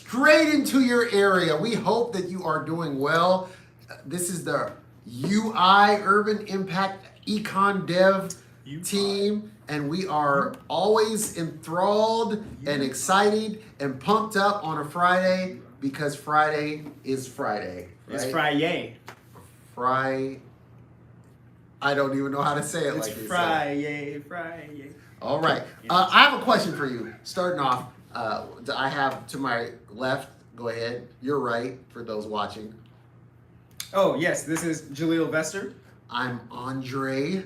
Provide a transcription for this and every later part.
straight into your area. We hope that you are doing well. This is the UI Urban Impact Econ Dev team, and we are always enthralled and excited and pumped up on a Friday because Friday is Friday. Right? It's Friday. I don't even know how to say it It's like you Friday, Friday. All right. I have a question for you. Starting off, I have to my left. Go ahead. You're right for those watching. Oh, yes. This is Jaleel Vester. I'm Andre,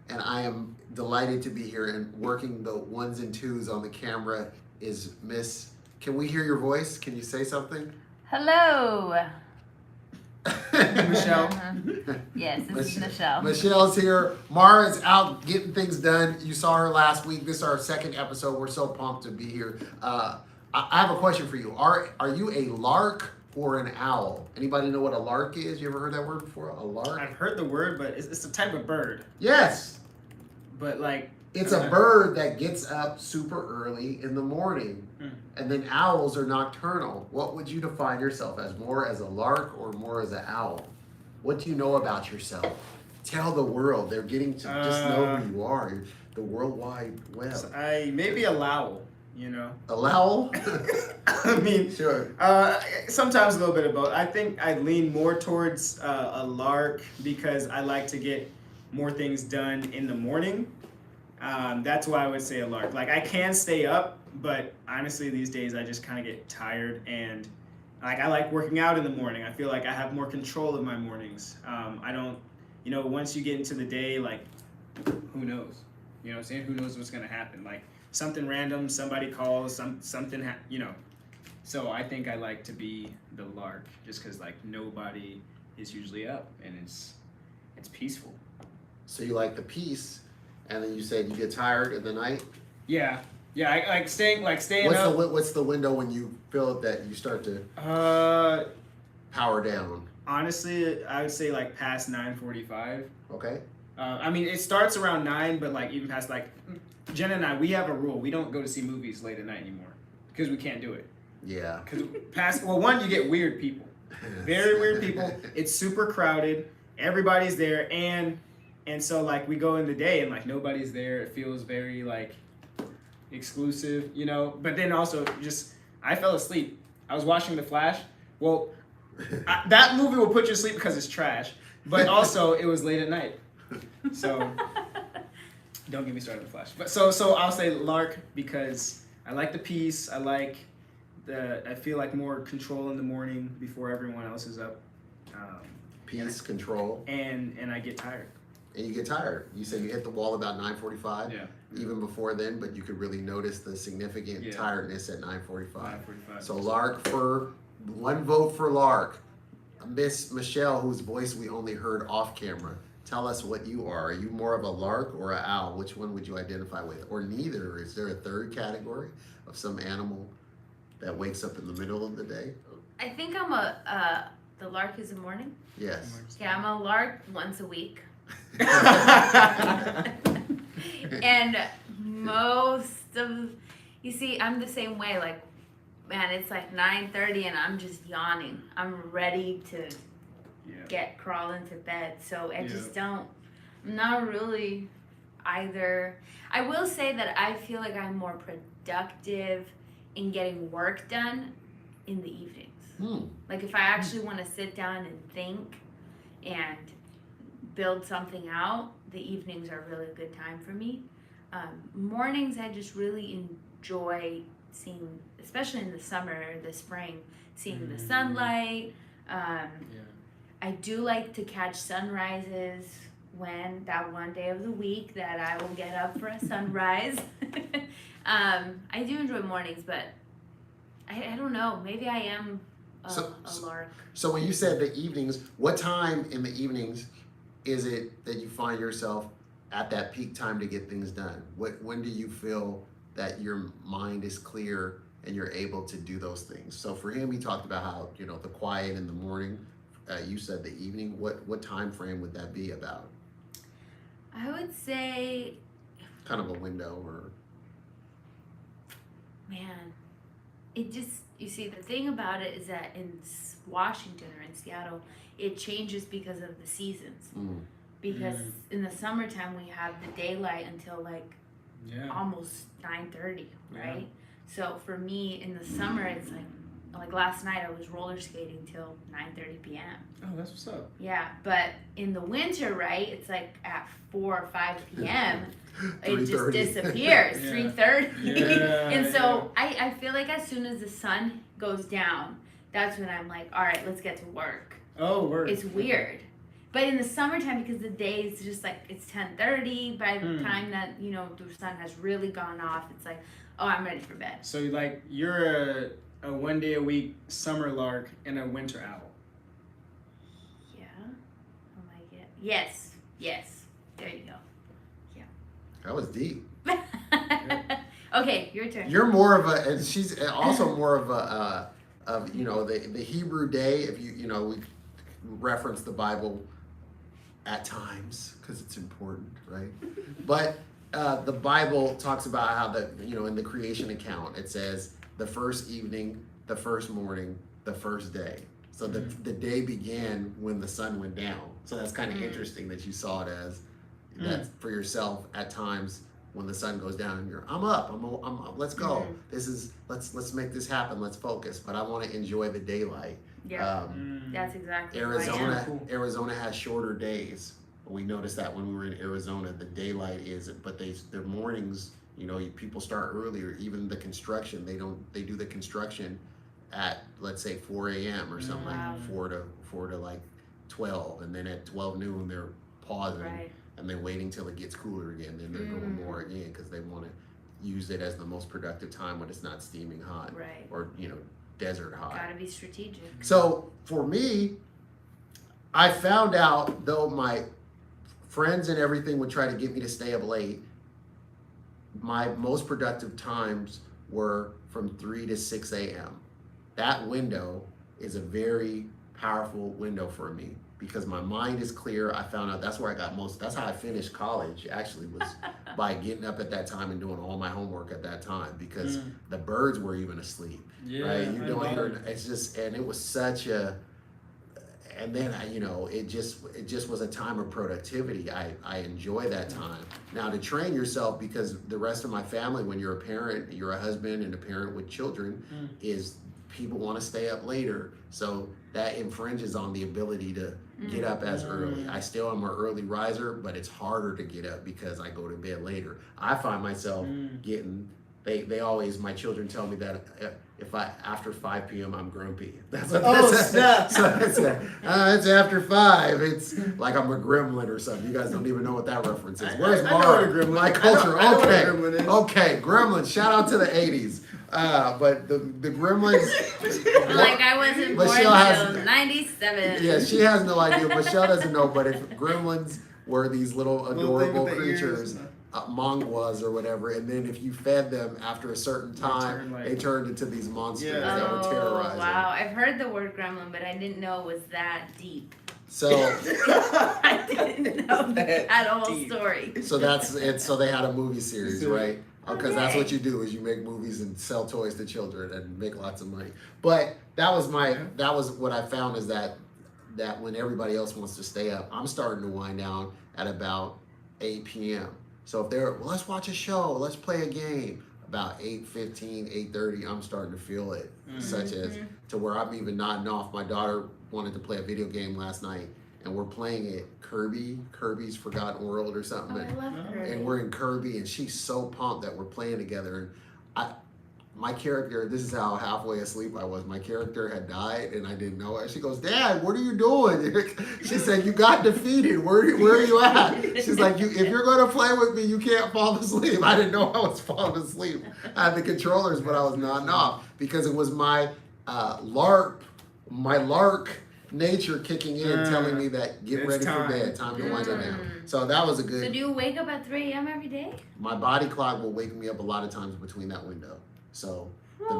and I am delighted to be here. And working the ones and twos on the camera is Miss. Can we hear your voice? Can you say something? Hello. Michelle. Yes, this is Michelle. Michelle's here. Mara's out getting things done. You saw her last week. This is our second episode. We're so pumped to be here. I have a question for you. Are you a lark or an owl? Anybody know what a lark is? You ever heard that word before? A lark? I've heard the word, but it's a type of bird. Yes. But like... It's a bird that gets up super early in the morning. And then owls are nocturnal. What would you define yourself as? More as a lark or more as an owl? What do you know about yourself? Tell the world. They're getting to just know who you are. The World Wide Web. So maybe a lowl, you know. A lowl? I mean, sure. Sometimes a little bit of both. I think I lean more towards a lark because I like to get more things done in the morning. That's why I would say a lark. Like I can stay up, but honestly these days I just kind of get tired, and like I like working out in the morning. I feel like I have more control of my mornings. I don't, once you get into the day, like who knows? You know what I'm saying? Who knows what's gonna happen? Like something random, somebody calls, something. So I think I like to be the lark just because like nobody is usually up and it's peaceful. So you like the peace, and then you said you get tired in the night? Yeah. Yeah, I like staying up. What's the window when you feel that you start to power down? Honestly, I would say like past 9:45. Okay. I mean, it starts around 9, but like even past like Jen and I, we have a rule: we don't go to see movies late at night anymore because we can't do it. Yeah. Because one, you get weird people, very weird people. It's super crowded. Everybody's there, and so like we go in the day and like nobody's there. It feels very like exclusive, but then also just I fell asleep. I was watching The Flash. Well, that movie will put you to sleep because it's trash, but also it was late at night, so don't get me started on The Flash. But so I'll say lark because I like the peace. I feel like more control in the morning before everyone else is up. Peace, control, and I get tired. And you get tired. You said you hit the wall about 9:45. Yeah. Even before then, but you could really notice the significant tiredness at 9:45. 9:45. So lark for one vote for lark. Miss Michelle, whose voice we only heard off camera. Tell us what you are. Are you more of a lark or an owl? Which one would you identify with? Or neither? Is there a third category of some animal that wakes up in the middle of the day? I think I'm the lark is the morning. Yes. Yeah, I'm a lark once a week. And you see, I'm the same way. Like, man, it's like 9:30 and I'm just yawning. I'm ready to crawl into bed. So I'm not really either. I will say that I feel like I'm more productive in getting work done in the evenings. Like if I actually want to sit down and think and build something out, the evenings are really a good time for me. Mornings, I just really enjoy seeing, especially in the summer, the spring, seeing the sunlight. I do like to catch sunrises when that one day of the week that I will get up for a sunrise. I do enjoy mornings, but I don't know. Maybe I am a lark. So when you said the evenings, what time in the evenings is it that you find yourself at that peak time to get things done? When do you feel that your mind is clear and you're able to do those things? So for him, he talked about how, the quiet in the morning. You said the evening. What time frame would that be about? I would say kind of a window, or man, it just, you see, the thing about it is that in Washington or in Seattle, it changes because of the seasons. Because in the summertime we have the daylight until like almost 9:30, right? So for me in the summer, it's like last night I was roller skating till 9:30 p.m. Oh, that's what's up. Yeah, but in the winter, right, it's like at 4 or 5 p.m. it just 3:30. disappears. 3:30. Yeah, And so I feel like as soon as the sun goes down, that's when I'm like, all right, let's get to work. Oh, work. It's weird. But in the summertime, because the day is just like, it's 10:30, by the time that, you know, the sun has really gone off, it's like, oh, I'm ready for bed. So like you're a 1 day a week summer lark and a winter owl. Yeah. I like it. Yes. Yes. There you go. That was deep. Okay, your turn. You're more of a, and she's also more of a, of, you know, the Hebrew day. If you know, we reference the Bible at times because it's important, right? But the Bible talks about how you know, in the creation account, it says the first evening, the first morning, the first day. So the day began when the sun went down. So that's kind of interesting that you saw it as that for yourself at times when the sun goes down and I'm up, let's go. This is, let's make this happen. Let's focus. But I want to enjoy the daylight. Yeah, that's exactly Arizona has shorter days. We noticed that when we were in Arizona, the daylight is, but their mornings, you know, people start earlier. Even the construction, they do the construction at, let's say 4 a.m. or something, like 4 to like 12, and then at 12 noon they're pausing and they're waiting till it gets cooler again. Then they're going more again because they want to use it as the most productive time when it's not steaming hot or, you know, desert hot. Gotta be strategic. So for me, I found out, though my friends and everything would try to get me to stay up late, my most productive times were from 3 to 6 a.m. That window is a very powerful window for me because my mind is clear. I found out that's where I got that's how I finished college, actually, was by getting up at that time and doing all my homework at that time because the birds were even asleep. Right? You don't hear, it's just, and it was such a, and then you know, it just was a time of productivity. I enjoy that time. Now to train yourself, because the rest of my family, when you're a parent, you're a husband and a parent with children, is people want to stay up later. So that infringes on the ability to get up as early. I still am an early riser, but it's harder to get up because I go to bed later. I find myself getting, they always, my children tell me that if after 5 p.m. I'm grumpy. Snap. So it's after 5. It's like I'm a gremlin or something. You guys don't even know what that reference is. Where's Mara? My culture. Okay, gremlin. Shout out to the 80s. But the gremlins. Like I wasn't born until 97. Yeah, she has no idea. Michelle doesn't know. But if gremlins were these little adorable creatures, manguas or whatever, and then if you fed them after a certain time, they turned into these monsters that would terrorize them. Wow, I've heard the word gremlin, but I didn't know it was that deep. So I didn't know that whole story. So that's it. So they had a movie series, right? Because that's what you do, is you make movies and sell toys to children and make lots of money. But that was what I found, is that when everybody else wants to stay up, I'm starting to wind down at about 8 p.m. So if they're, let's watch a show, let's play a game, about 8:15, 8:30, I'm starting to feel it, such as to where I'm even nodding off. My daughter wanted to play a video game last night, and we're playing it, Kirby's Forgotten World or something. I love Kirby. And we're in Kirby, and she's so pumped that we're playing together. And my character, this is how halfway asleep I was. My character had died, and I didn't know it. She goes, "Dad, what are you doing?" She said, "You got defeated. Where are you at?" She's like, if you're going to play with me, you can't fall asleep. I didn't know I was falling asleep. I had the controllers, but I was nodding off because it was my lark nature kicking in, telling me that get ready for bed, time to wind down. So that was a good. So do you wake up at 3 a.m. every day? My body clock will wake me up a lot of times between that window. So the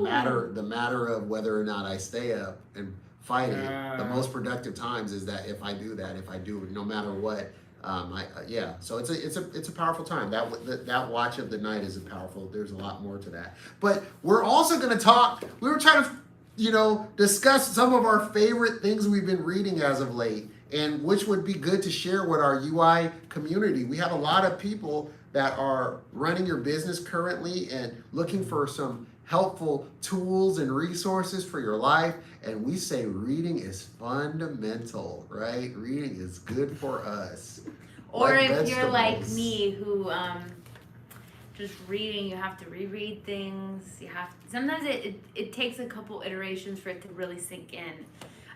matter of whether or not I stay up and fight it, the most productive times is that if I do, no matter what, So it's a powerful time. That watch of the night is a powerful. There's a lot more to that. But we're also going to talk. We were trying to, discuss some of our favorite things we've been reading as of late, and which would be good to share with our UI community. We have a lot of people that are running your business currently and looking for some helpful tools and resources for your life. And we say reading is fundamental, right? Reading is good for us. Or Like if you're like vegetables. me, who just reading, you have to reread things. Sometimes it takes a couple iterations for it to really sink in.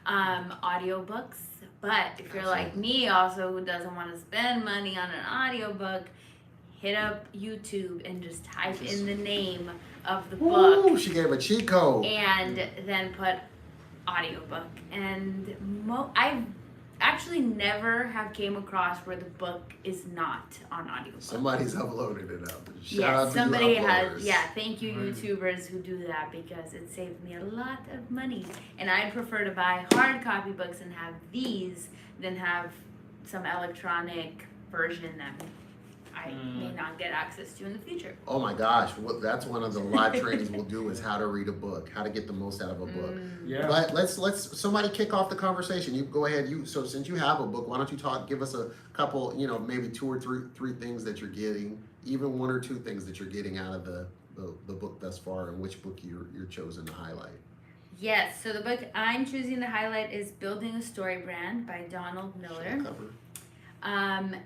Audiobooks, but if you're like me, also who doesn't want to spend money on an audiobook, hit up YouTube and just type in the name of the book. Ooh, she gave a cheat code. And then put audiobook. And I've actually never have came across where the book is not on audiobook. Somebody's uploaded it up. Yes, out to somebody you has. uploaders. Yeah, thank you, YouTubers who do that, because it saved me a lot of money. And I'd prefer to buy hard copy books and have these than have some electronic version that I may not get access to in the future. Oh my gosh, that's one of the live trainings we'll do is how to read a book, how to get the most out of a book. Yeah. But let's somebody kick off the conversation. You go ahead. So since you have a book, why don't you give us a couple, maybe two or three things that you're getting, even one or two things that you're getting out of the book thus far, and which book you're chosen to highlight. Yes, so the book I'm choosing to highlight is Building a Story Brand by Donald Miller.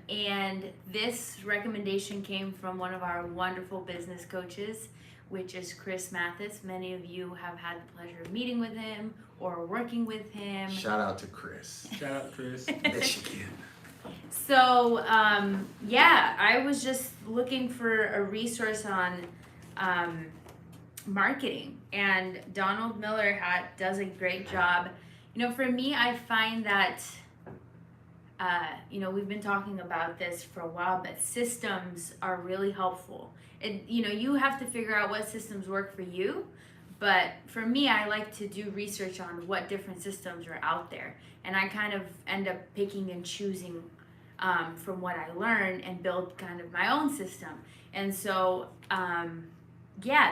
And this recommendation came from one of our wonderful business coaches, which is Chris Mathis. Many of you have had the pleasure of meeting with him or working with him. Shout out to Chris. Shout out, Chris. Michigan. So, I was just looking for a resource on marketing, and Donald Miller does a great job. For me, I find that we've been talking about this for a while, but systems are really helpful. And, you have to figure out what systems work for you. But for me, I like to do research on what different systems are out there. And I kind of end up picking and choosing from what I learn and build kind of my own system. And so,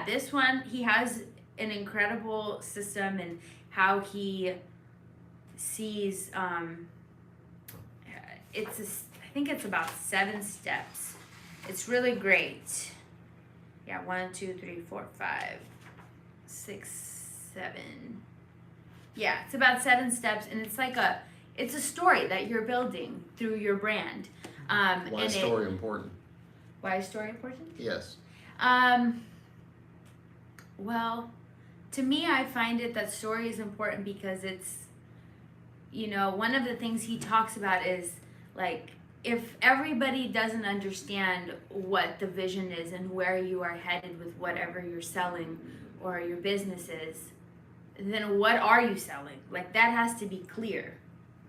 this one, he has an incredible system and how he sees... I think it's about 7 steps. It's really great. Yeah, 1, 2, 3, 4, 5, 6, 7. Yeah, it's about 7 steps, and it's a story that you're building through your brand. Why is story important? Why is story important? Yes. Well, to me, I find that story is important because it's, one of the things he talks about is, like, if everybody doesn't understand what the vision is and where you are headed with whatever you're selling or your business is, then what are you selling? Like, that has to be clear.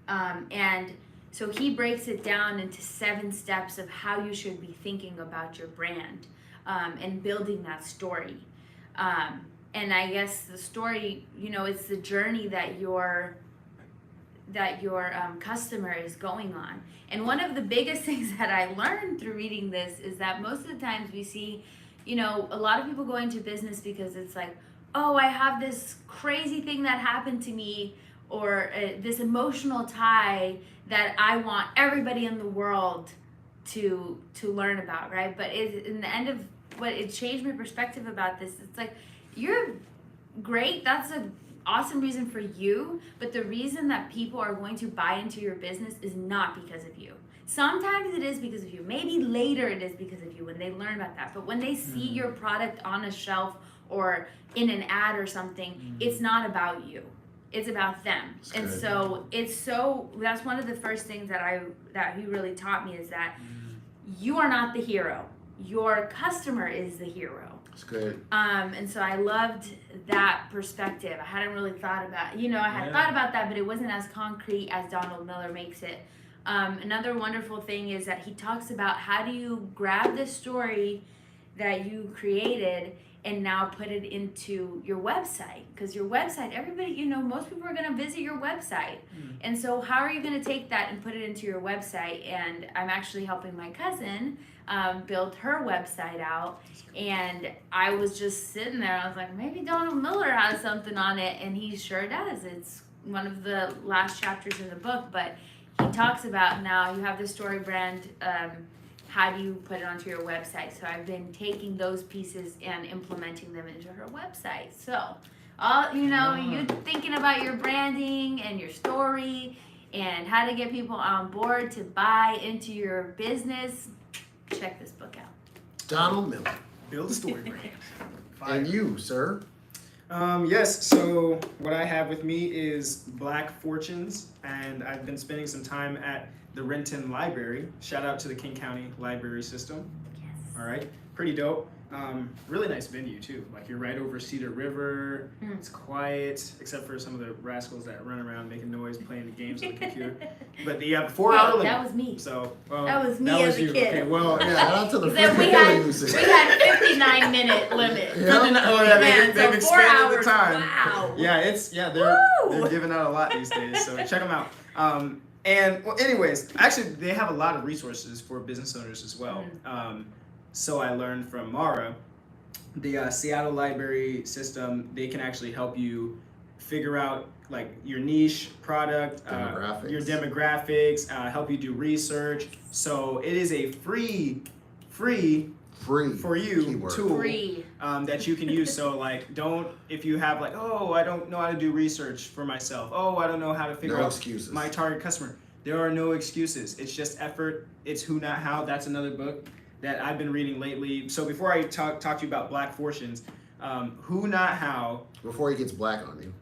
And so he breaks it down into 7 steps of how you should be thinking about your brand and building that story. And I guess the story, it's the journey that your customer is going on. And one of the biggest things that I learned through reading this is that most of the times we see, a lot of people go into business because it's like, oh, I have this crazy thing that happened to me, or this emotional tie that I want everybody in the world to learn about, right? But in the end of what it changed my perspective about this, it's like, you're great, that's an awesome reason for you, but the reason that people are going to buy into your business is not because of you. Sometimes it is because of you. Maybe later it is because of you when they learn about that. But when they see your product on a shelf or in an ad or something, it's not about you. It's about them. And so that's one of the first things that he really taught me is that you are not the hero. Your customer is the hero. That's good. And so I loved that perspective. I hadn't really thought about, I had thought about that, but it wasn't as concrete as Donald Miller makes it. Another wonderful thing is that he talks about how do you grab this story that you created and now put it into your website, because your website, everybody, you know, most people are going to visit your website. And so how are you going to take that and put it into your website? And I'm actually helping my cousin build her website out, and I was just sitting there, I was like, maybe Donald Miller has something on it, and he sure does. It's one of the last chapters in the book, but he talks about now you have the story brand, how do you put it onto your website? So I've been taking those pieces and implementing them into her website. So, all you know, you thinking about your branding and your story and how to get people on board to buy into your business, check this book out. Donald Miller. Build a story brand. And you, sir? Yes, so what I have with me is Black Fortunes, and I've been spending some time at the Renton Library. Shout out to the King County Library System. Yes. All right, pretty dope. Really nice venue too. Like you're right over Cedar River. It's quiet, except for some of the rascals that run around making noise, playing the games on the computer. But you have a 4-hour limit. That was me. So that was me that as was a you. kid. Okay, well, Yeah, shout out to the Except we freaking had usage. 59-minute limit. Oh yeah, Man, they've so 4 expanded hours. the time. Wow. Yeah, Woo! they're giving out a lot these days, so check them out. And well, anyways, actually they have a lot of resources for business owners as well. So I learned from Mara, the Seattle Library System. They can actually help you figure out like your niche product, your demographics, help you do research. So it is a free for you keyword. tool Free. that you can use. So like, if you have like, oh, I don't know how to do research for myself. Oh, I don't know how to figure out excuses. my target customer. There are no excuses. It's just effort. It's who, not how. That's another book that I've been reading lately. So before I talk to you about Black Fortunes, who, not how. Before he gets black on you.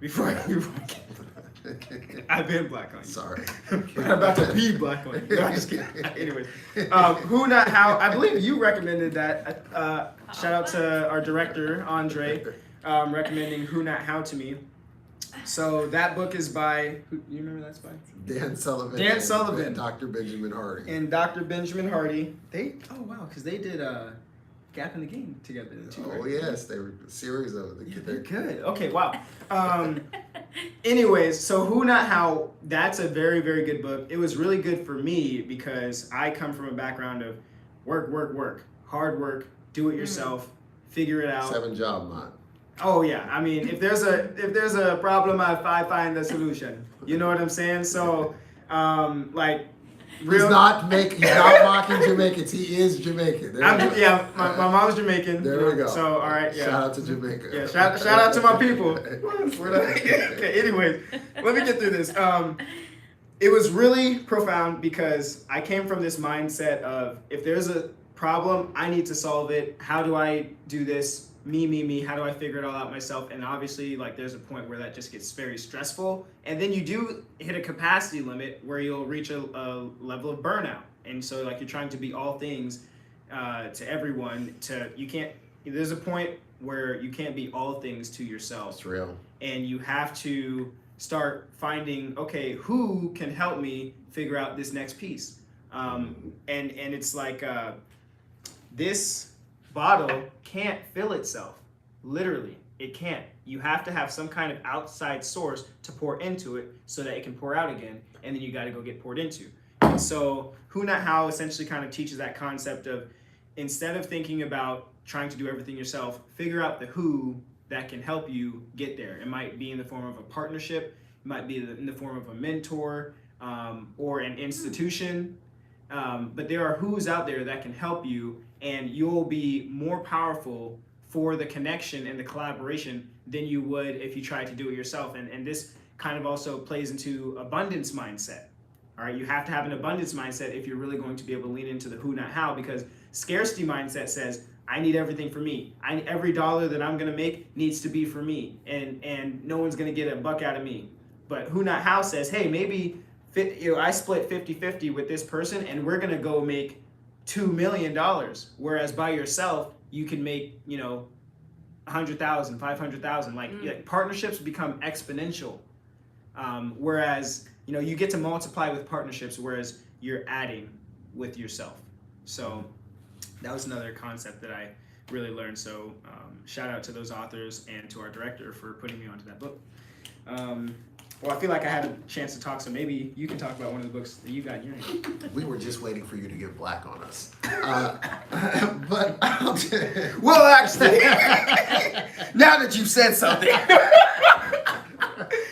I've been black on you. Sorry. I'm about to be black on you. No, I'm just kidding. Anyways, who, not how. I believe you recommended that. Shout out to our director, Andre, recommending Who, Not How to me. So that book is by, you remember that's by? Dan Sullivan. Dan Sullivan. And Dr. Benjamin Hardy. And Dr. Benjamin Hardy. Oh wow, because they did Gap in the Game together too, right? Oh yes, they were a series of it. Yeah, they're good. Okay, wow. Anyways, so Who, Not How, that's a very, very good book. It was really good for me because I come from a background of work, hard work, do it yourself, figure it out. 7-job mod. Oh yeah, I mean, if there's a problem, I find the solution. You know what I'm saying? So, like, He's not mocking Jamaicans. He is Jamaican. My mom's Jamaican. There we go. So all right, yeah. Shout out to Jamaica. Yeah, shout out to my people. Okay, anyways, let me get through this. It was really profound because I came from this mindset of if there's a problem, I need to solve it. How do I do this? Me. How do I figure it all out myself? And obviously, like, there's a point where that just gets very stressful. And then you do hit a capacity limit where you'll reach a level of burnout. And so, like, you're trying to be all things to everyone. There's a point where you can't be all things to yourself. It's real. And you have to start finding, okay, who can help me figure out this next piece? And it's like this bottle can't fill itself. Literally, it can't. You have to have some kind of outside source to pour into it so that it can pour out again, and then you got to go get poured into. And so Who, Not How essentially kind of teaches that concept of, instead of thinking about trying to do everything yourself, figure out the who that can help you get there. It might be in the form of a partnership, it might be in the form of a mentor, or an institution. But there are who's out there that can help you, and you'll be more powerful for the connection and the collaboration than you would if you tried to do it yourself. And this kind of also plays into abundance mindset. All right, you have to have an abundance mindset if you're really going to be able to lean into the who, not how, because scarcity mindset says, I need everything for me. Every dollar that I'm gonna make needs to be for me, and no one's gonna get a buck out of me. But who, not how says, hey, maybe I split 50-50 with this person, and we're gonna go make $2 million. Whereas by yourself, you can make, 100,000, 500,000. Like partnerships become exponential. Whereas, you get to multiply with partnerships, whereas you're adding with yourself. So that was another concept that I really learn. So shout out to those authors and to our director for putting me onto that book. Well, I feel like I had a chance to talk, so maybe you can talk about one of the books that you got in your hand. We were just waiting for you to get black on us. But Well, actually, now that you've said something,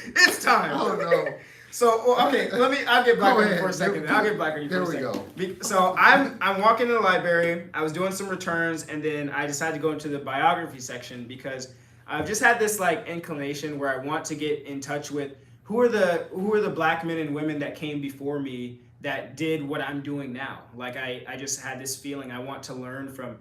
it's time. Oh no. So, well, okay, I'll get black Go on you ahead. for a second. I'll get black on you for a There we second. So I'm walking in the library. I was doing some returns, and then I decided to go into the biography section because I've just had this like inclination where I want to get in touch with who are the black men and women that came before me that did what I'm doing now. Like I just had this feeling I want to learn from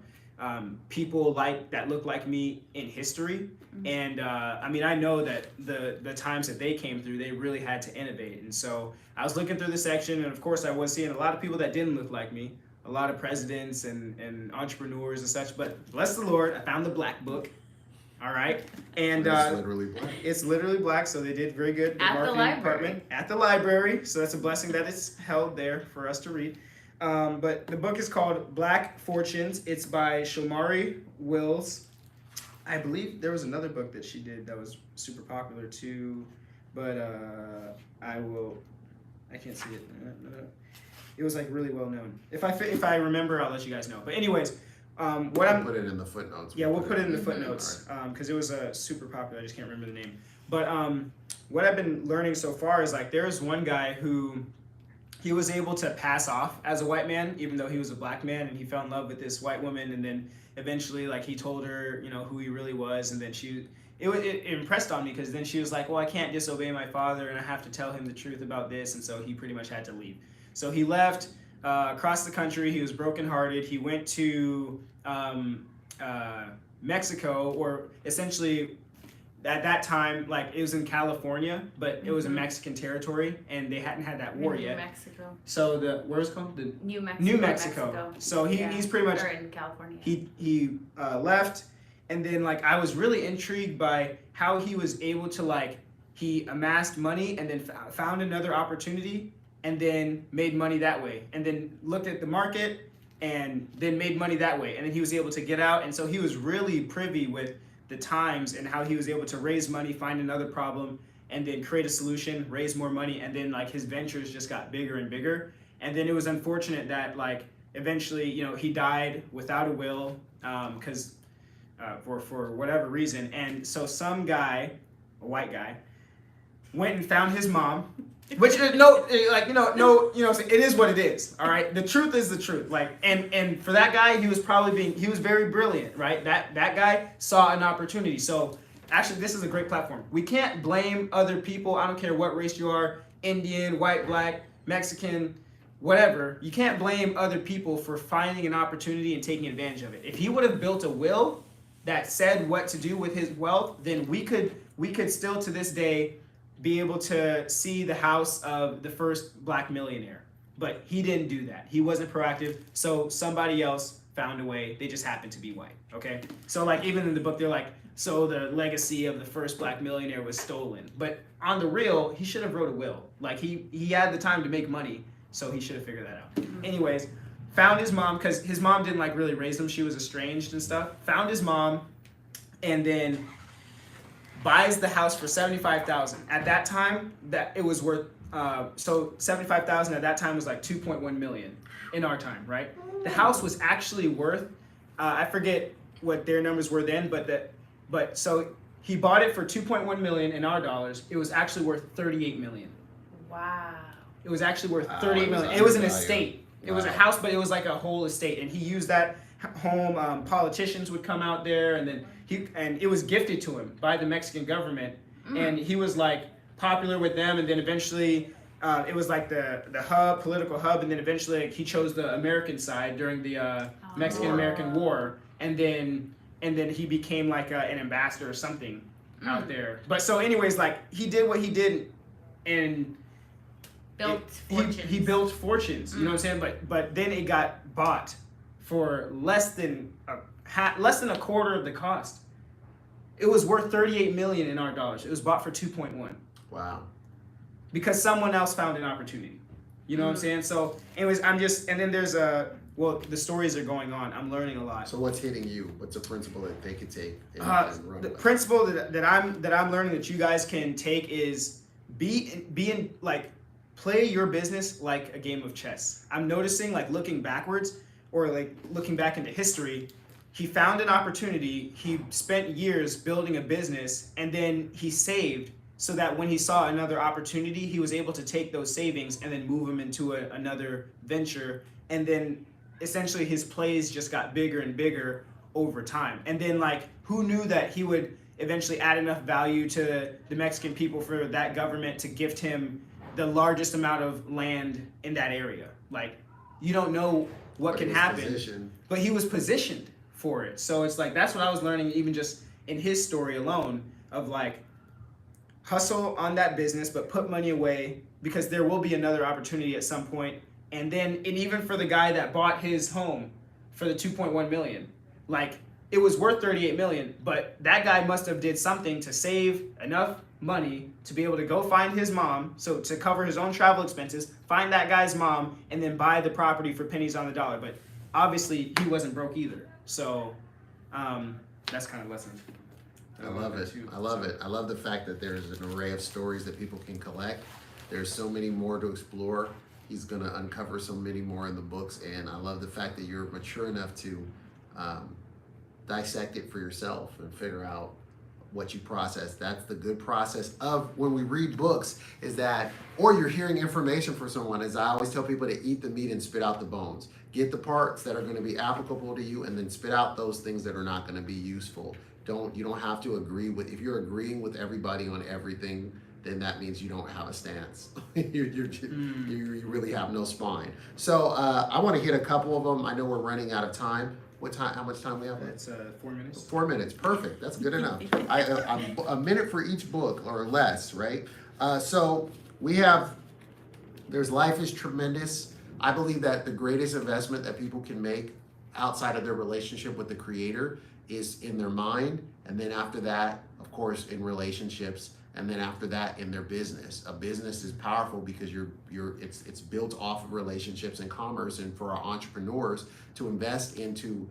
people like that look like me in history. And I mean, I know that the times that they came through, they really had to innovate. And so I was looking through the section, and of course I was seeing a lot of people that didn't look like me, a lot of presidents and entrepreneurs and such. But bless the Lord, I found the black book. All right, and it's literally black. It's literally black, so they did very good. At the library. At the library, so that's a blessing that it's held there for us to read. But the book is called Black Fortunes. It's by Shomari Wills. I believe there was another book that she did that was super popular too, but I can't see it. It was like really well known. If I remember, I'll let you guys know. But anyways. Put it in the footnotes. Yeah, we'll put it in the footnotes because it was super popular. I just can't remember the name. But what I've been learning so far is like there's one guy who he was able to pass off as a white man, even though he was a black man, and he fell in love with this white woman, and then eventually like he told her, you know, who he really was, and then it impressed on me because then she was like, well, I can't disobey my father, and I have to tell him the truth about this, and so he pretty much had to leave. So he left. Across the country, he was brokenhearted. He went to Mexico, or essentially at that time, like it was in California, but it was a Mexican territory, and they hadn't had that war yet. New Mexico. So where's it called? New Mexico. New Mexico. So he's pretty much or in California. He left, and then like I was really intrigued by how he was able to like he amassed money and then found another opportunity. And then made money that way, and then looked at the market, and then made money that way, and then he was able to get out, and so he was really privy with the times and how he was able to raise money, find another problem, and then create a solution, raise more money, and then like his ventures just got bigger and bigger, and then it was unfortunate that like eventually, you know, he died without a will, because for whatever reason, and so some guy, a white guy, went and found his mom. Which it is what it is. All right, the truth is the truth. Like, and for that guy, he was very brilliant, right? That guy saw an opportunity. So actually, this is a great platform. We can't blame other people. I don't care what race you are, Indian, white, black, Mexican, whatever. You can't blame other people for finding an opportunity and taking advantage of it. If he would have built a will that said what to do with his wealth, then we could still to this day be able to see the house of the first black millionaire. But he didn't do that. He wasn't proactive, so somebody else found a way. They just happened to be white, okay? So like even in the book, they're like, so the legacy of the first black millionaire was stolen. But on the real, he should have wrote a will. Like he had the time to make money, so he should have figured that out. Anyways, found his mom, because his mom didn't like really raise him. She was estranged and stuff. Found his mom, and then buys the house for $75,000. At that time, that it was worth so $75,000 at that time was like $2.1 million in our time, right? The house was actually worth I forget what their numbers were then, but so he bought it for $2.1 million in our dollars. It was actually worth $38 million. Wow. It was actually worth $38 million. It was an estate. It was a house, but it was like a whole estate, and he used that home. Politicians would come out there, and then it was gifted to him by the Mexican government, and he was like popular with them, and then eventually it was like the political hub, and then eventually like, he chose the American side during the Mexican-American War, and then he became like an ambassador or something out there. But so anyways, like he did what he did, and he built fortunes. You know what I'm saying? But then it got bought for less than a quarter of the cost. It was worth $38 million in our dollars. It was bought for 2.1. Wow. Because someone else found an opportunity. You know what I'm saying? So, anyways, and then there's the stories are going on. I'm learning a lot. So what's hitting you? What's a principle that they could take and run The with? principle that I'm learning that you guys can take is play your business like a game of chess. I'm noticing, like, looking backwards or like looking back into history, he found an opportunity, he spent years building a business, and then he saved so that when he saw another opportunity, he was able to take those savings and then move them into another venture. And then essentially his plays just got bigger and bigger over time. And then, like, who knew that he would eventually add enough value to the Mexican people for that government to gift him the largest amount of land in that area? Like, you don't know what can happen, but he was positioned for it. So it's like, that's what I was learning even just in his story alone, of like, hustle on that business, but put money away because there will be another opportunity at some point. And even for the guy that bought his home for the 2.1 million, like, it was worth 38 million, but that guy must have did something to save enough money to be able to go find his mom, so to cover his own travel expenses, find that guy's mom, and then buy the property for pennies on the dollar. But obviously he wasn't broke either. So that's kind of lesson. I love it. I love it. I love the fact that there's an array of stories that people can collect. There's so many more to explore. He's going to uncover so many more in the books, and I love the fact that you're mature enough to dissect it for yourself and figure out what you process. That's the good process of when we read books, is that, or you're hearing information from someone, as I always tell people, to eat the meat and spit out the bones. Get the parts that are going to be applicable to you and then spit out those things that are not going to be useful. You don't have to agree with, if you're agreeing with everybody on everything, then that means you don't have a stance. You really have no spine. So I want to hit a couple of them. I know we're running out of time. What time? How much time we have left? It's 4 minutes. 4 minutes, perfect. That's good enough. I'm a minute for each book or less, right? So we have. There's Life is Tremendous. I believe that the greatest investment that people can make outside of their relationship with the Creator is in their mind, and then after that, of course, in relationships, and then after that, in their business. A business is powerful because it's built off of relationships and commerce. And for our entrepreneurs to invest into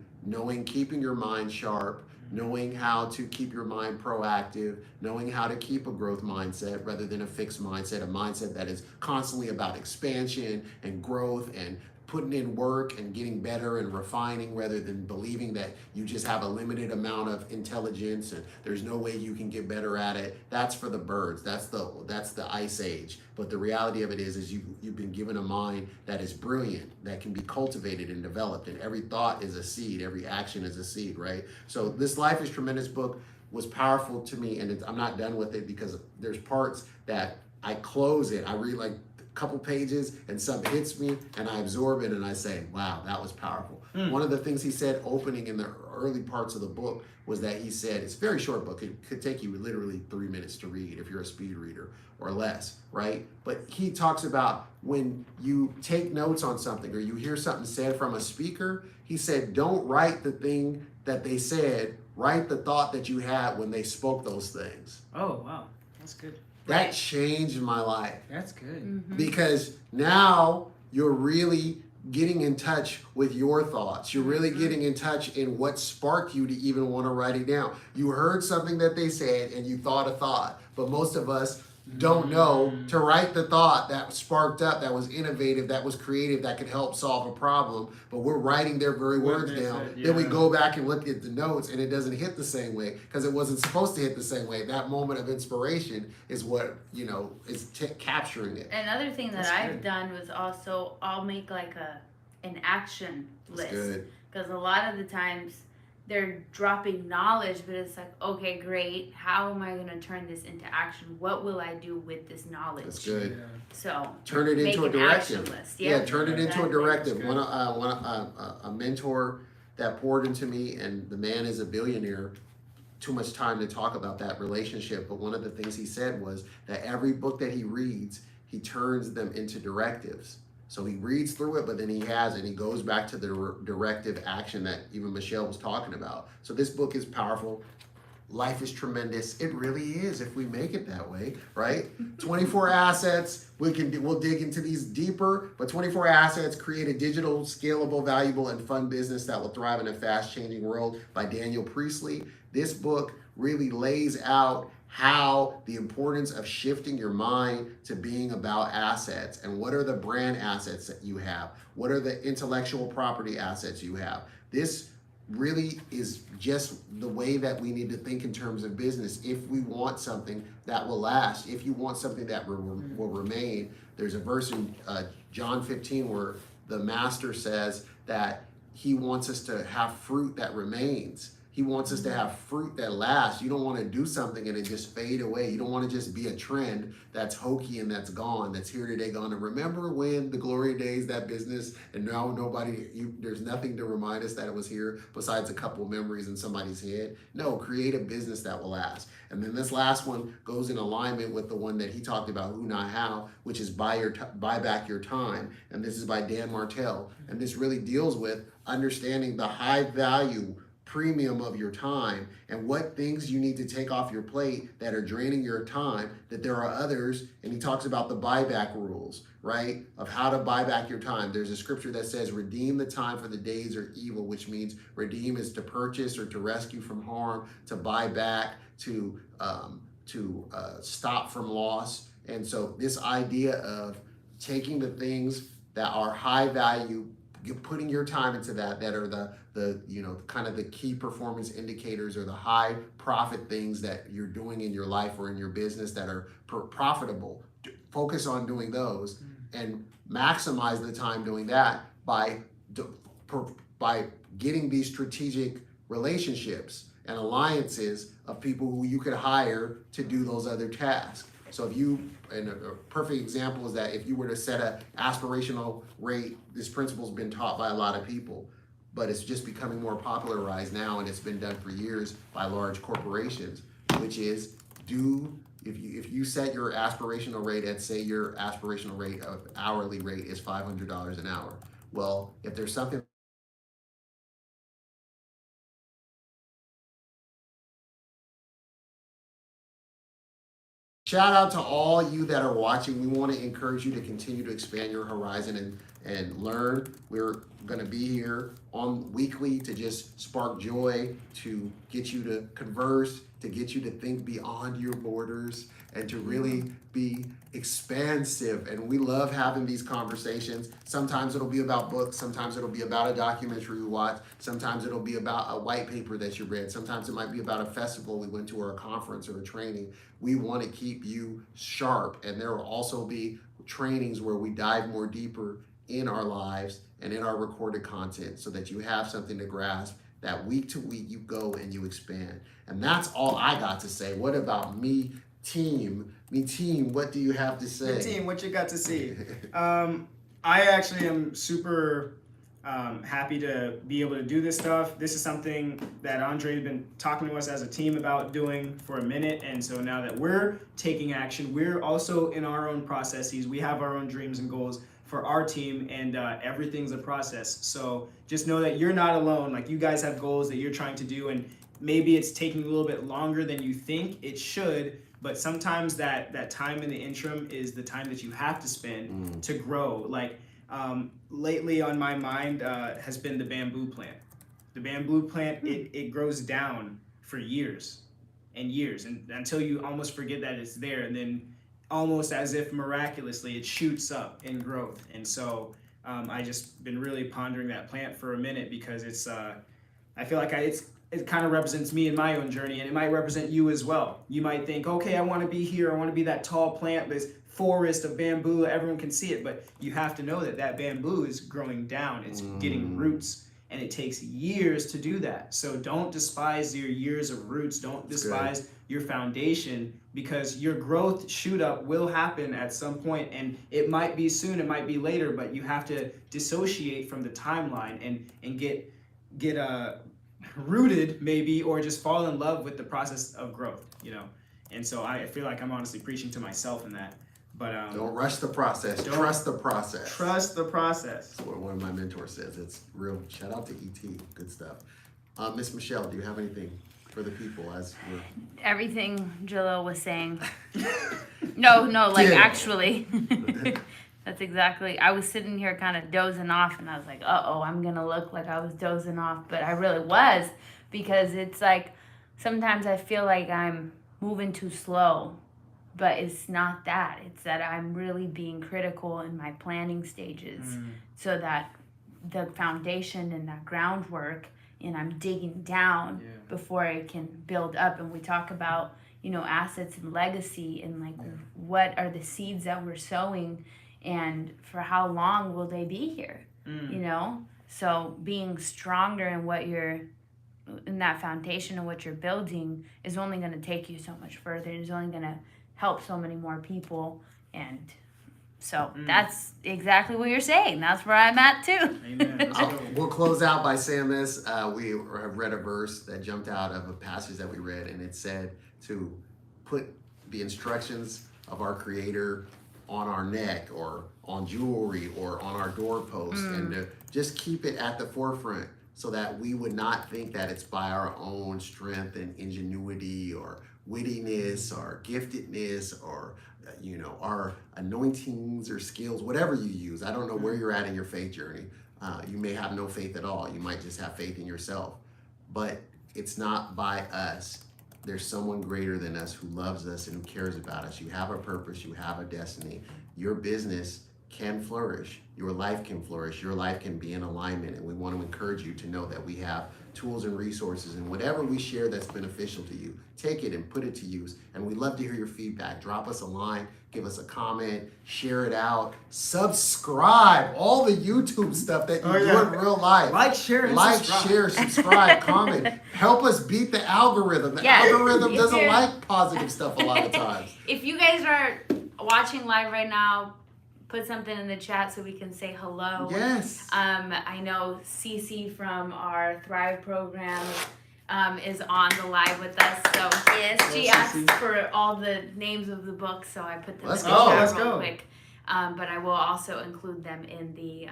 keeping your mind sharp, knowing how to keep your mind proactive, knowing how to keep a growth mindset rather than a fixed mindset, a mindset that is constantly about expansion and growth and putting in work and getting better and refining, rather than believing that you just have a limited amount of intelligence and there's no way you can get better at it. That's for the birds. That's the ice age. But the reality of it is you've been given a mind that is brilliant, that can be cultivated and developed, and every thought is a seed, every action is a seed, right? So this Life is Tremendous book was powerful to me, and I'm not done with it because there's parts that I close it. I read like couple pages and something hits me and I absorb it and I say, wow, that was powerful. One of the things he said opening in the early parts of the book was that he said, it's a very short book. It could take you literally 3 minutes to read if you're a speed reader or less, right? But he talks about when you take notes on something or you hear something said from a speaker, he said, don't write the thing that they said, write the thought that you had when they spoke those things. Oh, wow. That's good. That changed my life. That's good. Mm-hmm. Because now you're really getting in touch with your thoughts. You're really getting in touch in what sparked you to even want to write it down. You heard something that they said and you thought a thought, but most of us don't know to write the thought that sparked up, that was innovative, that was creative, that could help solve a problem, but we're writing their very words down. Then we go back and look at the notes and it doesn't hit the same way because it wasn't supposed to hit the same way. That moment of inspiration is what, is capturing it. Another thing that I've done was also, I'll make like an action list. Because a lot of the times they're dropping knowledge, but it's like, okay, great. How am I going to turn this into action? What will I do with this knowledge? That's good. Yeah. So turn it into a directive. List. Yeah, turn it into a directive. Good. A mentor that poured into me, and the man is a billionaire. Too much time to talk about that relationship, but one of the things he said was that every book that he reads, he turns them into directives. So he reads through it, but then he goes back to the directive action that even Michelle was talking about. So this book is powerful. life is tremendous. It really is if we make it that way, right? 24 assets, we'll dig into these deeper, but 24 assets create a digital, scalable, valuable, and fun business that will thrive in a fast-changing world by Daniel Priestley. This book really lays out how the importance of shifting your mind to being about assets, and what are the brand assets that you have? What are the intellectual property assets you have? This really is just the way that we need to think in terms of business. If we want something that will last, if you want something that will remain, there's a verse in John 15 where the master says that he wants us to have fruit that remains. He wants us to have fruit that lasts. You don't want to do something and it just fade away. You don't want to just be a trend that's hokey and that's gone, that's here today, gone. And remember when the glory days, that business, and now there's nothing to remind us that it was here besides a couple memories in somebody's head. No, create a business that will last. And then this last one goes in alignment with the one that he talked about, Who Not How, which is buy back your time. And this is by Dan Martell. And this really deals with understanding the high value premium of your time and what things you need to take off your plate that are draining your time, that there are others. And he talks about the buyback rules, right? Of how to buy back your time. There's a scripture that says, redeem the time for the days are evil, which means redeem is to purchase or to rescue from harm, to buy back, to stop from loss. And so this idea of taking the things that are high value, putting your time into that are the kind of the key performance indicators or the high profit things that you're doing in your life or in your business that are profitable. Focus on doing those and maximize the time doing that by getting these strategic relationships and alliances of people who you could hire to do those other tasks. So and a perfect example is that if you were to set an aspirational rate, this principle's been taught by a lot of people, but it's just becoming more popularized now, and it's been done for years by large corporations, which is if you set your aspirational rate at, say your aspirational rate of hourly rate is $500 an hour. Well, if there's something shout out to all you that are watching. We want to encourage you to continue to expand your horizon and learn. We're going to be here on weekly to just spark joy, to get you to converse, to get you to think beyond your borders, and to really be expansive. And we love having these conversations. Sometimes it'll be about books. Sometimes it'll be about a documentary you watch. Sometimes it'll be about a white paper that you read. Sometimes it might be about a festival we went to or a conference or a training. We want to keep you sharp. And there will also be trainings where we dive more deeper in our lives and in our recorded content so that you have something to grasp, that week to week you go and you expand. And that's all I got to say. What about me, team? What do you have to say? Team, what you got to see? I actually am super happy to be able to do this stuff. This is something that Andre has been talking to us as a team about doing for a minute. And so now that we're taking action, we're also in our own processes. We have our own dreams and goals for our team, and everything's a process. So just know that you're not alone. Like, you guys have goals that you're trying to do, and maybe it's taking a little bit longer than you think it should, but sometimes that time in the interim is the time that you have to spend to grow. Like, lately on my mind has been the bamboo plant. The bamboo plant, it grows down for years and years, and until you almost forget that it's there, and then almost as if miraculously it shoots up in growth. And so I just been really pondering that plant for a minute, because it's I feel like it kind of represents me in my own journey, and it might represent you as well. You might think, okay, I want to be here, I want to be that tall plant, this forest of bamboo, everyone can see it, but you have to know that bamboo is growing down, it's getting roots, and it takes years to do that. So don't despise your years of roots, don't despise your foundation, because your growth shoot up will happen at some point, and it might be soon, it might be later, but you have to dissociate from the timeline and get rooted maybe, or just fall in love with the process of growth, And so I feel like I'm honestly preaching to myself in that. But don't rush the process. Trust the process. Trust the process. That's what one of my mentors says. It's real. Shout out to ET. Good stuff. Miss Michelle, do you have anything? for the people as we're... Everything Jalil was saying. No, like Yeah. actually. That's exactly. I was sitting here kind of dozing off, and I was like, I'm going to look like I was dozing off. But I really was, because it's like sometimes I feel like I'm moving too slow. But it's not that. It's that I'm really being critical in my planning stages so that the foundation and that groundwork, and I'm digging down before I can build up. And we talk about, assets and legacy, and like what are the seeds that we're sowing, and for how long will they be here? So being stronger in what you're in that foundation and what you're building is only going to take you so much further. It's only going to help so many more people. And so that's exactly what you're saying. That's where I'm at too. Amen. We'll close out by saying this. We have read a verse that jumped out of a passage that we read, and it said to put the instructions of our Creator on our neck, or on jewelry, or on our doorpost, and to just keep it at the forefront, so that we would not think that it's by our own strength and ingenuity or wittiness or giftedness or our anointings or skills, whatever you use. I don't know where you're at in your faith journey. You may have no faith at all. You might just have faith in yourself. But it's not by us. There's someone greater than us who loves us and who cares about us. You have a purpose. You have a destiny. Your business can flourish. Your life can flourish. Your life can be in alignment. And we want to encourage you to know that we have tools and resources, and whatever we share that's beneficial to you, take it and put it to use. And we'd love to hear your feedback. Drop us a line, give us a comment, share it out, subscribe, all the YouTube stuff that you do in real life. Like, share, and subscribe. Share, subscribe, comment. Help us beat the algorithm. The algorithm doesn't like positive stuff a lot of times. If you guys are watching live right now, put something in the chat so we can say hello. Yes. I know Cece from our Thrive program is on the live with us. So yes, she asked for all the names of the books, so I put them in the chat real quick. But I will also include them in the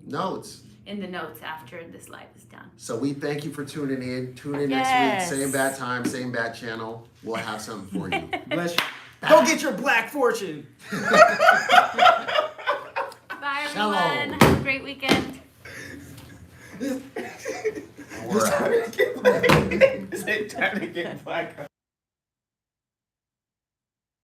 notes. In the notes after this live is done. So we thank you for tuning in. Tune in next week. Same bad time, same bad channel. We'll have something for you. Bless you. Go get your black fortune. Bye, everyone. Have a great weekend. It's time to get black.